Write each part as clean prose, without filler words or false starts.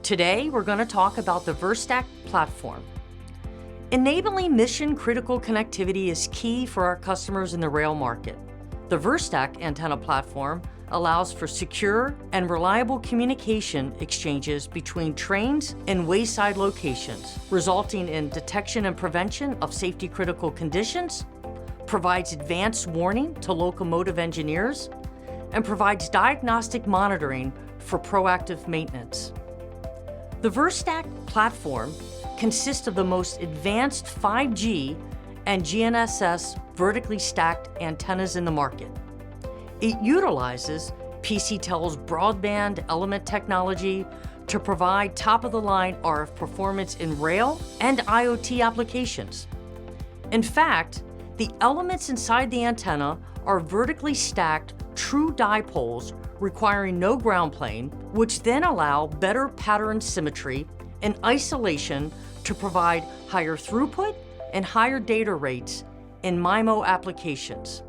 Today, we're going to talk about the VerStack platform. Enabling mission-critical connectivity is key for our customers in the rail market. The VerStack antenna platform allows for secure and reliable communication exchanges between trains and wayside locations, resulting in detection and prevention of safety-critical conditions, provides advanced warning to locomotive engineers, and provides diagnostic monitoring for proactive maintenance. The VerStack platform consists of the most advanced 5G and GNSS vertically stacked antennas in the market. It utilizes PCTEL's broadband element technology to provide top-of-the-line RF performance in rail and IoT applications. In fact, the elements inside the antenna are vertically stacked true dipoles requiring no ground plane, which then allow better pattern symmetry and isolation to provide higher throughput and higher data rates in MIMO applications.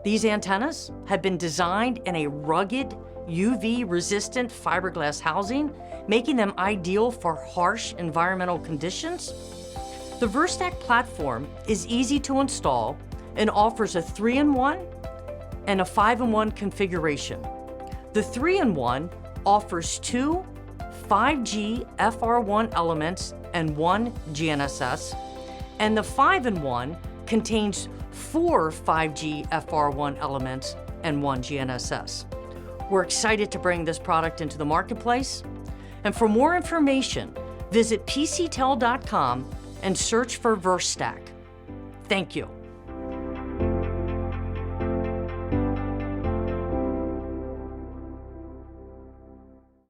These antennas have been designed in a rugged, UV-resistant fiberglass housing, making them ideal for harsh environmental conditions. The VerStack platform is easy to install and offers a 3-in-1 and a 5-in-1 configuration. The 3-in-1 offers 2 5G FR1 elements and 1 GNSS, and the 5-in-1 contains 4 5G FR1 elements and 1 GNSS. We're excited to bring this product into the marketplace, and for more information, visit PCTEL.com and search for VerStack. Thank you.